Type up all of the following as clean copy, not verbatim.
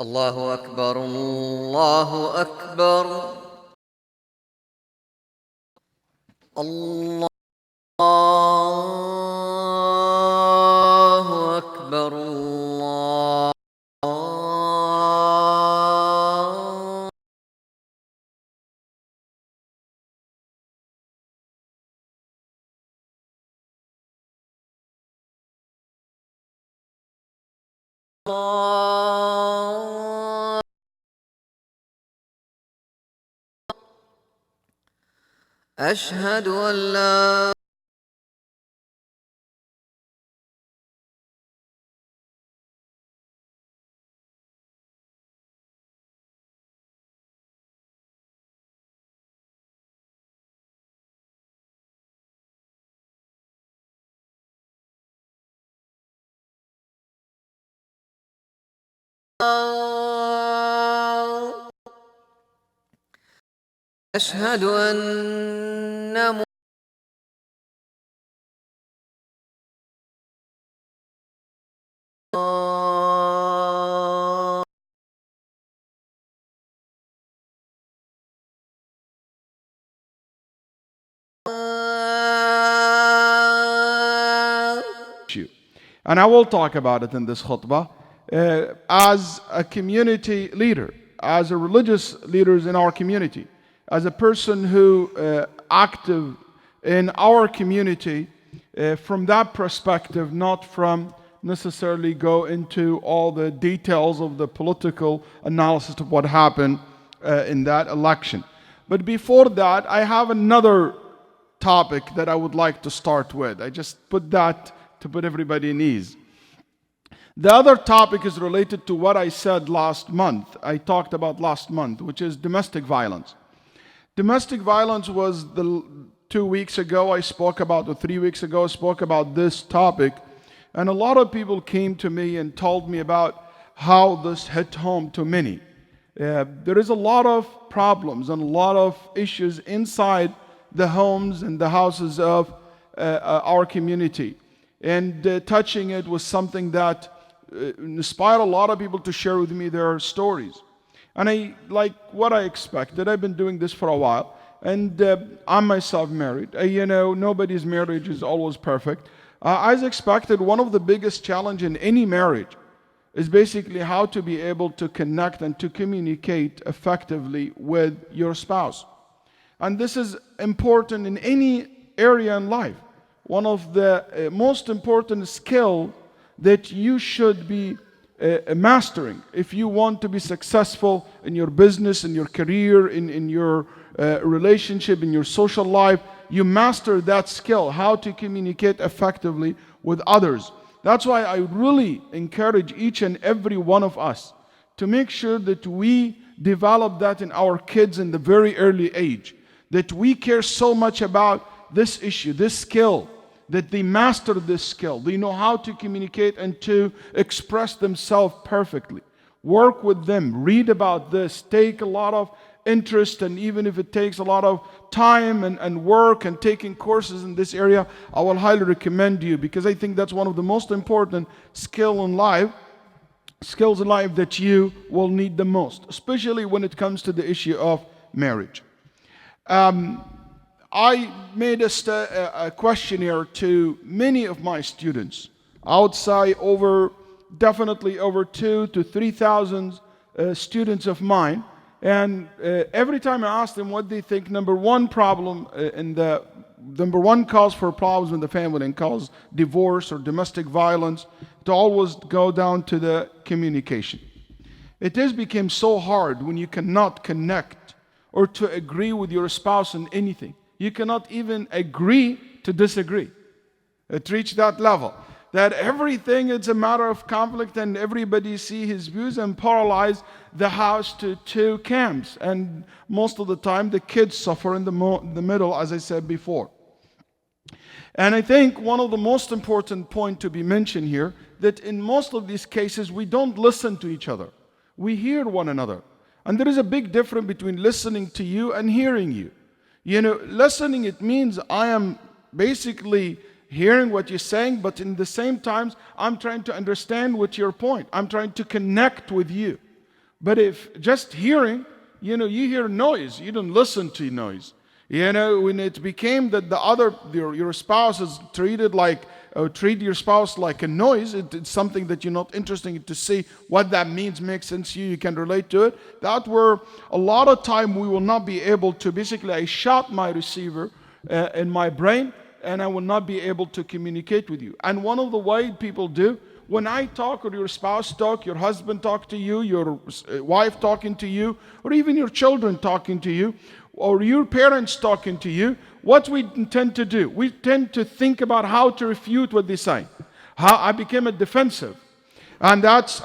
الله أكبر الله أكبر الله أكبر الله أشهد أن لا أشهد أن And I will talk about it in this khutbah as a community leader, as a religious leaders in our community, as a person who active in our community from that perspective, not from necessarily go into all the details of the political analysis of what happened in that election. But before that, I have another topic that I would like to start with. I just put that to put everybody at ease. The other topic is related to what I said last month. I talked about last month, which is domestic violence. Domestic violence was 2 weeks ago I spoke about, or 3 weeks ago I spoke about this topic. And a lot of people came to me and told me about how this hit home to many. There is a lot of problems and a lot of issues inside the homes and the houses of our community. And touching it was something that inspired a lot of people to share with me their stories. And I, like what I expected, I've been doing this for a while. And I'm myself married. Nobody's marriage is always perfect. As expected, one of the biggest challenges in any marriage is basically how to be able to connect and to communicate effectively with your spouse. And this is important in any area in life. One of the most important skills that you should be mastering if you want to be successful in your business, in your career, in your relationship, in your social life. You master that skill, how to communicate effectively with others. That's why I really encourage each and every one of us to make sure that we develop that in our kids in the very early age, that we care so much about this issue, this skill, that they master this skill. They know how to communicate and to express themselves perfectly. Work with them, read about this, take a lot of interest, and even if it takes a lot of time and work and taking courses in this area, I will highly recommend you, because I think that's one of the most important skills in life that you will need the most, especially when it comes to the issue of marriage. I made a questionnaire to many of my students. I would say definitely over 2,000 to 3,000 students of mine. And every time I asked them what they think number one problem number one cause for problems in the family and cause divorce or domestic violence, to always go down to the communication. It has become so hard when you cannot connect or to agree with your spouse on anything. You cannot even agree to disagree. It reached that level that everything is a matter of conflict, and everybody see his views and paralyze the house to two camps. And most of the time the kids suffer in the middle, as I said before. And I think one of the most important points to be mentioned here, that in most of these cases we don't listen to each other. We hear one another. And there is a big difference between listening to you and hearing you. Listening, it means I am basically hearing what you're saying, but in the same time, I'm trying to understand what's your point. I'm trying to connect with you. But if just hearing, you hear noise, you don't listen to noise. When it became that your spouse is treated like, treat your spouse like a noise, it's something that you're not interested in to see what that means, makes sense to you, you can relate to it. That where a lot of time we will not be able to, basically I shut my receiver in my brain and I will not be able to communicate with you. And one of the ways people do, when I talk or your spouse talk, your husband talk to you, your wife talking to you, or even your children talking to you, or your parents talking to you, what we tend to do, we tend to think about how to refute what they say. How I became a defensive. And that's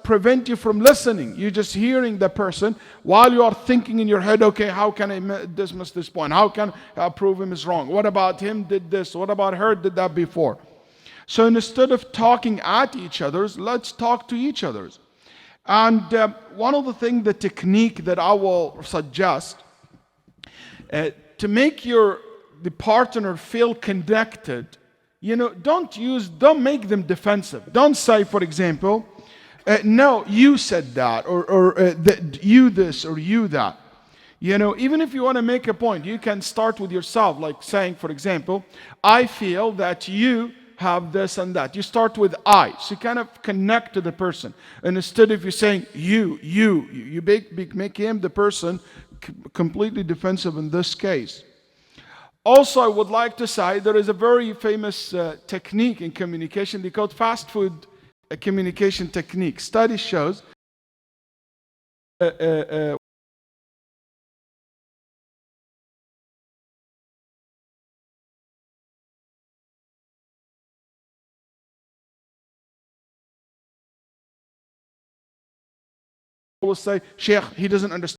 prevent you from listening. You're just hearing the person while you are thinking in your head, okay, how can I dismiss this point? How can I prove him is wrong? What about him did this? What about her did that before? So instead of talking at each other, let's talk to each other. And one of the things, the technique that I will suggest, to make the partner feel connected, don't make them defensive. Don't say, for example, no, you said that, or you this, or you that. Even if you want to make a point, you can start with yourself, like saying, for example, I feel that you have this and that. You start with I, so you kind of connect to the person. And instead of you saying you make him the person completely defensive in this case. Also, I would like to say there is a very famous technique in communication. They call it fast food communication technique. Study shows will say, Shaykh, he doesn't understand.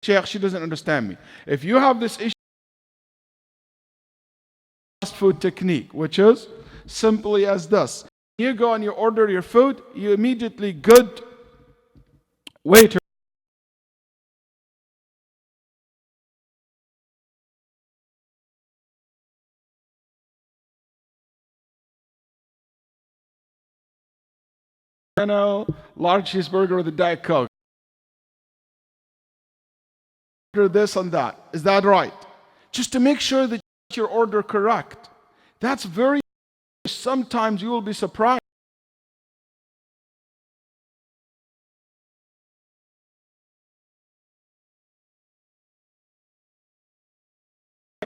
Shaykh, she doesn't understand me. If you have this issue, fast food technique, which is simply as this. You go and you order your food, you immediately good waiter large cheeseburger with a Diet Coke. This and that. Is that right? Just to make sure that you get your order correct. That's very, sometimes you will be surprised.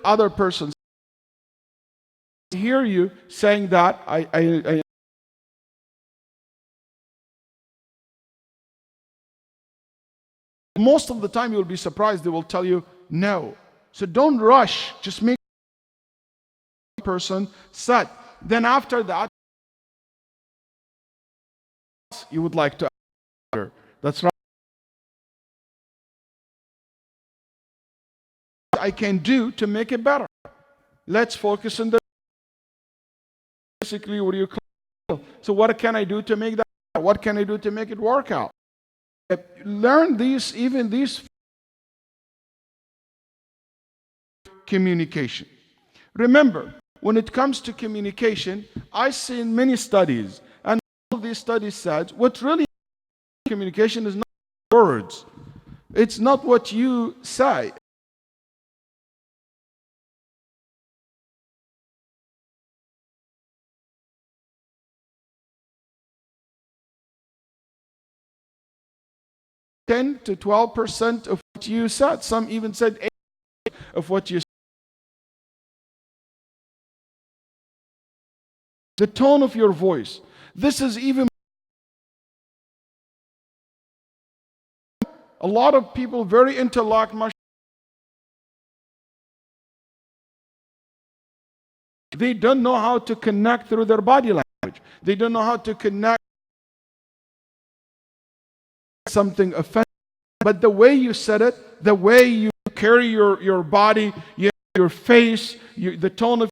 Other persons hear you saying that, most of the time you'll be surprised they will tell you no. So don't rush, just make the person set. Then after that, you would like to order. That's right. I can do to make it better. Let's focus on the basically what you call. So what can I do to make that? What can I do to make it work out? Learn these communication. Remember, when it comes to communication, I've seen many studies, and all these studies said what really communication is not words. It's not what you say. Ten to 12% of what you said. Some even said 8% of what you said. The tone of your voice. This is even a lot of people very intellect. They don't know how to connect through their body language. They don't know how to connect something offensive. But the way you said it, the way you carry your body, your face, the tone of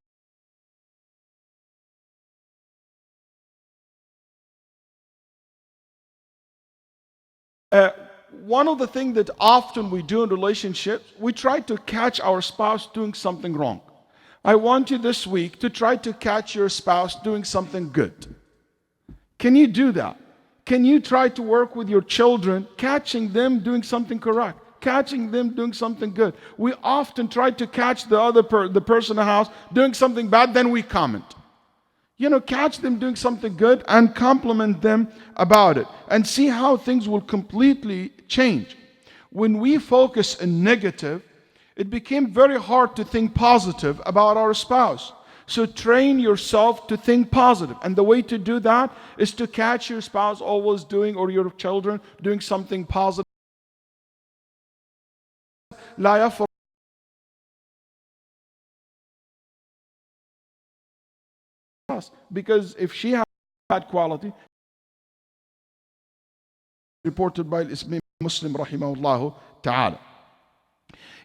one of the things that often we do in relationships, we try to catch our spouse doing something wrong. I want you this week to try to catch your spouse doing something good. Can you do that? Can you try to work with your children, catching them doing something correct, catching them doing something good? We often try to catch the person in the house doing something bad, then we comment. Catch them doing something good and compliment them about it, and see how things will completely change. When we focus on negative, it became very hard to think positive about our spouse. So train yourself to think positive. And the way to do that is to catch your spouse always doing, or your children doing something positive. لا يفرق. Because if she has bad quality, reported by Muslim rahimahullah ta'ala.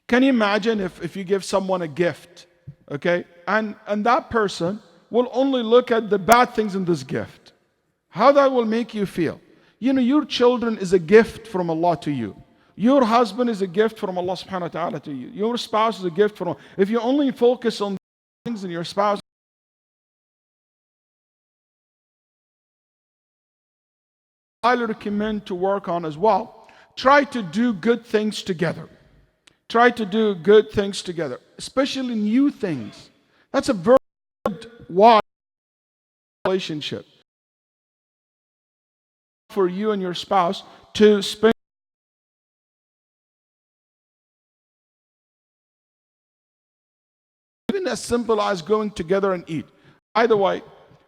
Can you imagine if you give someone a gift, okay, and that person will only look at the bad things in this gift? How that will make you feel? Your children is a gift from Allah to you. Your husband is a gift from Allah subhanahu wa ta'ala to you. Your spouse is a gift from Allah. If you only focus on things in your spouse, I recommend to work on as well. Try to do good things together. Try to do good things together, especially new things. That's a very wide relationship for you and your spouse to spend. Even as simple as going together and eat. Either way,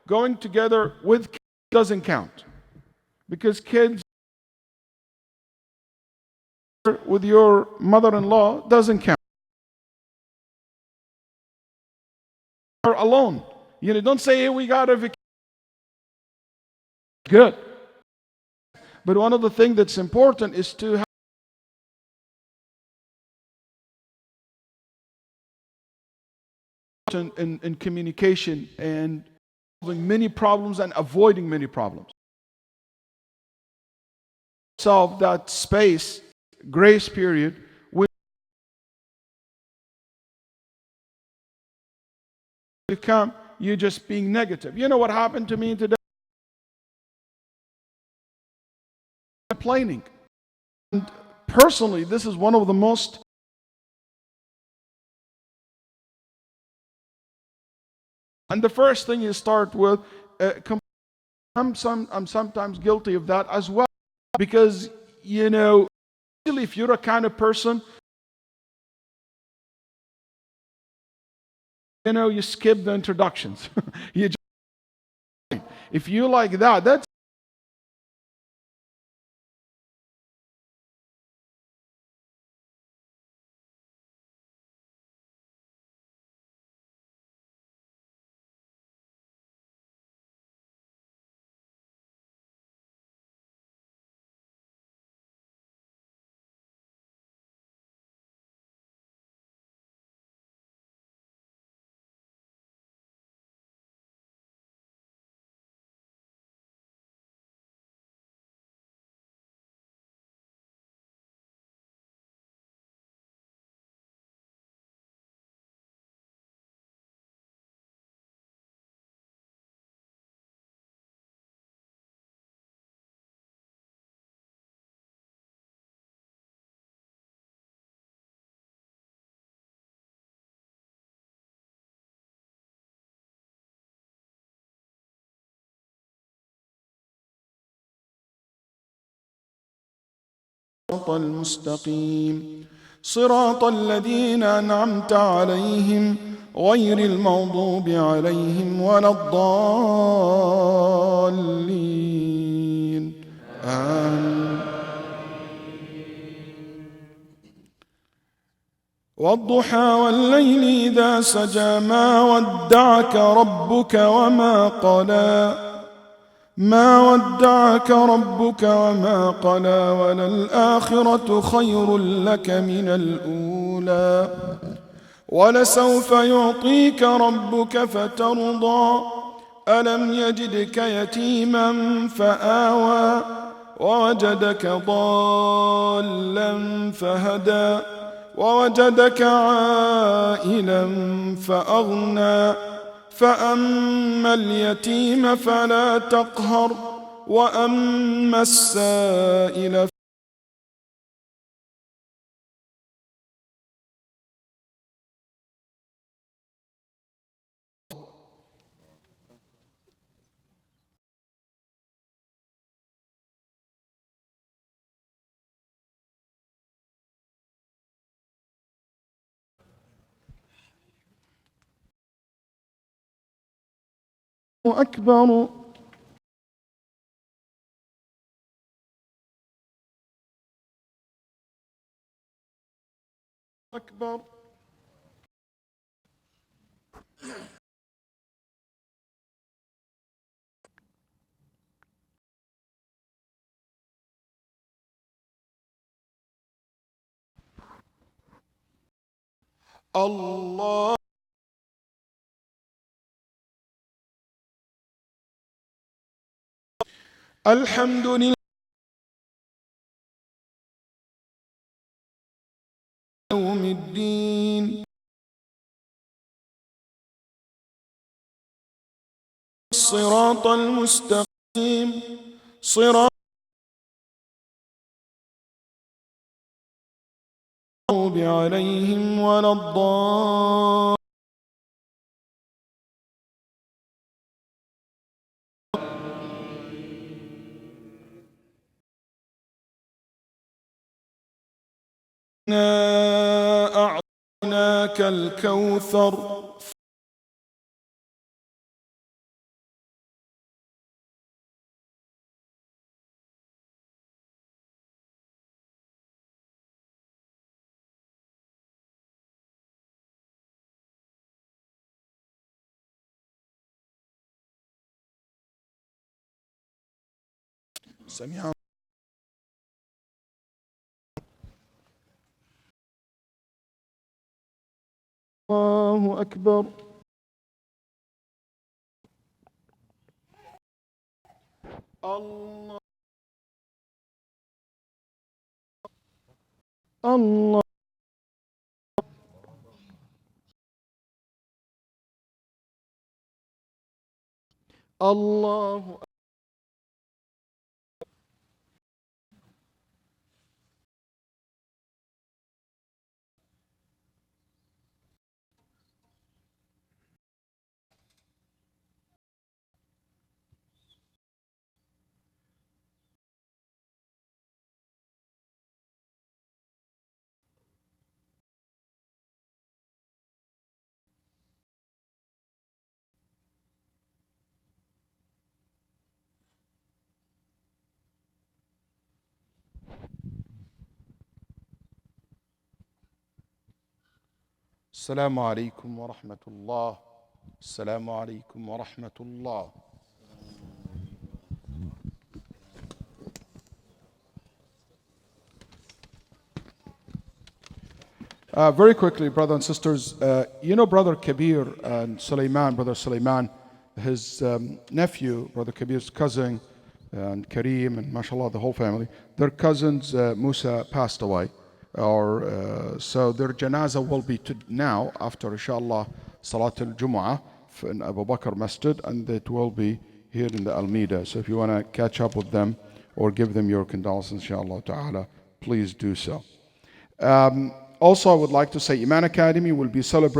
going together with kids doesn't count, because kids with your mother-in-law doesn't count. You're alone. Don't say, hey, we got a vacation. Good. But one of the things that's important is to have in communication and solving many problems and avoiding many problems. Solve that space, grace period, when you come, you're just being negative. You know what happened to me today? Complaining. And personally, this is one of the most and the first thing you start with, I'm sometimes guilty of that as well, because if you're a kind of person, you skip the introductions. If you like that, that's الصراط المستقيم صراط الذين أنعمت عليهم غير المغضوب عليهم ولا الضالين آمين. والضحى والليل إذا سجى ما ودعك ربك وما قلى ما ودعك ربك وما قلى وللآخرة خير لك من الأولى ولسوف يعطيك ربك فترضى ألم يجدك يتيما فآوى ووجدك ضالا فهدى ووجدك عائلا فأغنى فأما اليتيم فلا تقهر وأما السائل أكبر أكبر الله الحمد لله يوم الدين الصراط المستقيم صراط المغضوب عليهم ولا الضالين إنا أعطيناك الكوثر سمع الله أكبر الله الله الله السلام عليكم ورحمة الله السلام عليكم ورحمة الله Very quickly, brothers and sisters, you know Brother Kabir and Sulaiman, Brother Sulaiman, his nephew, Brother Kabir's cousin, and Kareem, and mashallah, the whole family, their cousins, Musa, passed away. So their janazah will be now, after inshallah, Salat al-Jumu'ah in Abu Bakr Masjid, and it will be here in the Almeida. So if you want to catch up with them or give them your condolences, inshallah ta'ala, please do so. Also, I would like to say Iman Academy will be celebrating